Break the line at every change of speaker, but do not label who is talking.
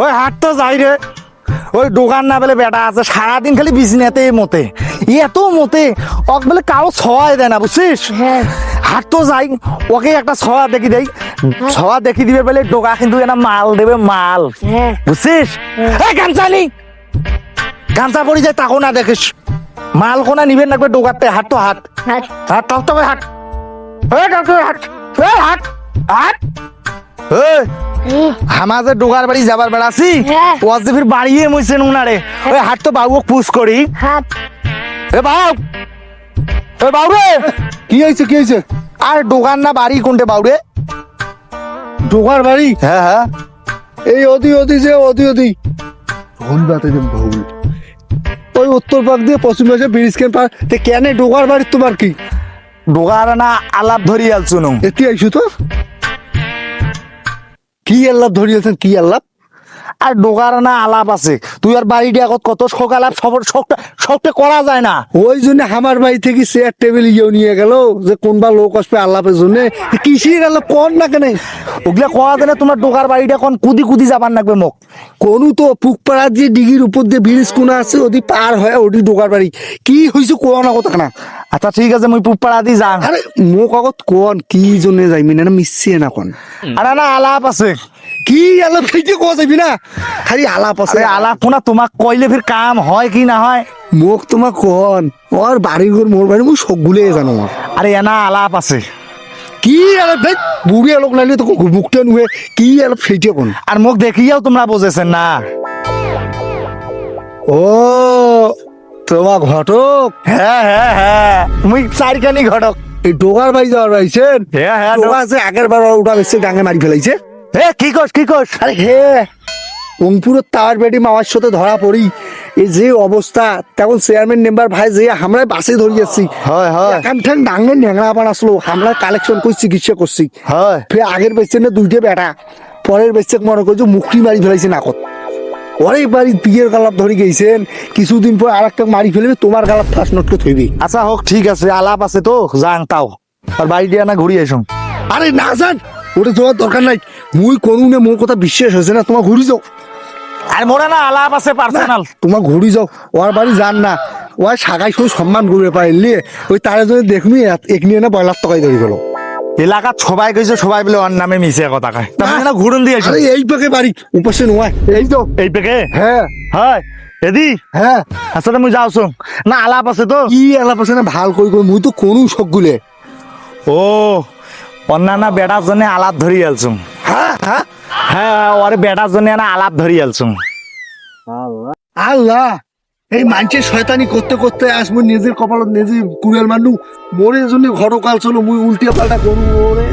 ওই হাট তো যাই রে, ওই দোকান না বলে বেটা আছে সারাদিন খালি বিজনেতে মতে, এত মতে ওক বলে কারো ছয় দেয় না বুঝছিস।
হ্যাঁ
হাট তো যাই, ওকে একটা ছয়া দেখি দেই, ছয়া দেখি দিবে বলে ডোকা কিন্তু এনা মাল দেবে মাল,
হ্যাঁ
বুঝছিস। এই গামছা নি, গামছা পরি যায় তাকো না দেখিস, মাল কোনা নিবেন না ডোকাতে। হাট তো হাট,
হাট
হাট তো হাট, হাট হাট হাট। আমাদের ডোগার বাড়ি যাবার বেড়াছি,
হ্যাঁ।
ওয়াজ ফির বাড়িয়ে মইছেন উনারে। ওই হাট তো বাবু পুশ করি।
হাট
এ বাউ, এ বাউ রে,
কি হয়েছে কি হয়েছে?
আর দোকান না বাড়ি কোনটে বাউ রে?
ঢোকার বাড়ি
হ্যাঁ হ্যাঁ,
এই অদি যে অদি ভুল বাতে দিন ভুল। ওই উত্তর পাক দিয়ে পশ্চিম পাশে ব্রিজ কেন পার তে কেন ঢোকার বাড়ি তোমার কি?
ডোগার না আলাপ ধরি আলছুনু।
এটি আইসু তো কি আল্লাহ ধরিয়েছেন কি আল্লাহ?
আর ডোগার না আলাপ আছে, তুই আর বাড়িটি আগত কত শখ আলাপ শখটা করা যায় না।
ওই জন্য আমার বাড়ি থেকে চেয়ার টেবিল ইয়েও নিয়ে গেল যে কোনবা লোক আসবে আল্লাপের জন্য। কিসির আল্লাহ কোন না কেন?
ওগুলা কোয়া দেনে তোমার ডোগার বাড়িটা কোন কুদি কুদি যাবার লাগবে মোক।
কোনু তো পুকপাড়ার যে ডিগির উপর দিয়ে ব্রিজ কোনা আছে ওদি পার হয় ওটি ঢোকার বাড়ি। কি হয়েছে কোয়া না কথা না?
আচ্ছা ঠিক আছে, মুই পুপাড়া দি যাং।
আরে মোক আগত কোন কি জন্য যাইমি না মিশছে না কোন?
আরে না আলাপ আছে।
কি আলাপ থেকে কোয়া যাবি না? খালি আলাপ আছে।
আরে আলাপ কোনা তোমাক কইলে ফির কাম হয় কি না হয়।
মোক তোমার কোন ওর বাড়ি ঘর মোর বাড়ি মুখ সবগুলো জানো আমার।
আরে এনা আলাপ আছে।
কি আলাপ ভাই? বুড়ি আলোক নাইলে তো মুখটা নুয়ে কি আলাপ সেইটা কোন?
আর মোক দেখিয়াও তোমরা বুঝেছেন না।
ও তোমার ঘটক?
হ্যাঁ হ্যাঁ হ্যাঁ, মুই চারখানি ঘটক।
এই ডোগার বাড়ি যাওয়ার পাইছেন?
হ্যাঁ হ্যাঁ,
ডোগা আছে আগের বার উঠা বেশি ডাঙে মারি ফেলাইছে।
হে কি কস?
আরে হে অঙ্কুরের তার বেটি মামার সাথে ধরা পড়ি এই যে অবস্থা, তখন চেয়ারম্যান মেম্বার ভাই যে আমরা বাসে ধরে যাচ্ছি।
হয় হয়
এখান ঠ্যাং ডাঙে ন্যাংরা আবার আসলো, আমরা কালেকশন করছি চিকিৎসা করছি।
হয়।
ফের আগের বেচছে না দুইটা বেটা, পরের বেচছে মনে করছে মুখটি মারি ফেলাইছে নাকত। ওরে বাড়ি বিয়ের গালাপ ধরে গেছেন, কিছুদিন পর আর একটা মারি ফেলবে, তোমার গালাপ ফাঁস নটকে থইবি।
আচ্ছা হোক ঠিক আছে, আলাপ আছে তো যাং তাও। আর বাড়ি দিয়া না ঘুরি আইসুম।
আরে না যান, ওটা যাওয়ার দরকার নাই। মুই করু না, মোর কথা বিশ্বাস হয়েছে না, তোমার ঘুরি যাও।
আর মোরা না আলাপ আছে পার্সোনাল।
তোমার ঘুরি যাও, ওর বাড়ি যান না। ওর সাগাই শুধু সম্মান করবে পারলি, ওই তারে যদি দেখবি এক নিয়ে না 12 লাখ টাকাই ধরে গেল।
এলাকাত সবাই কইছে, সবাই বলে ওর নামে মিছে কথা কয়। তাহলে না ঘুরন দিয়ে আসুন।
আরে এই পাকে বাড়ি উপাসে নয়, এই তো।
এই পেকে
হ্যাঁ
হয় এদি।
হ্যাঁ,
আসলে মুই যাওছো না, আলাপ আছে তো।
কি আলাপ আছে না ভাল কই কই, মুই তো কোনো সবগুলে।
ও অন্যান্য বেটার জন্য আলাপ ধরি আলছুম।
হ্যাঁ হ্যাঁ,
হ্যাঁ ওরে বেটার জন্য না আলাপ ধরি আলছুম।
আল্লাহ এই মানুষের শয়তানি করতে করতে আজ মুই নিজের কপালত নিজে কুড়াল মানু মোরে জন্য ঘটকাল চলো মুই উল্টিয়া পাল্টা করু ওরে।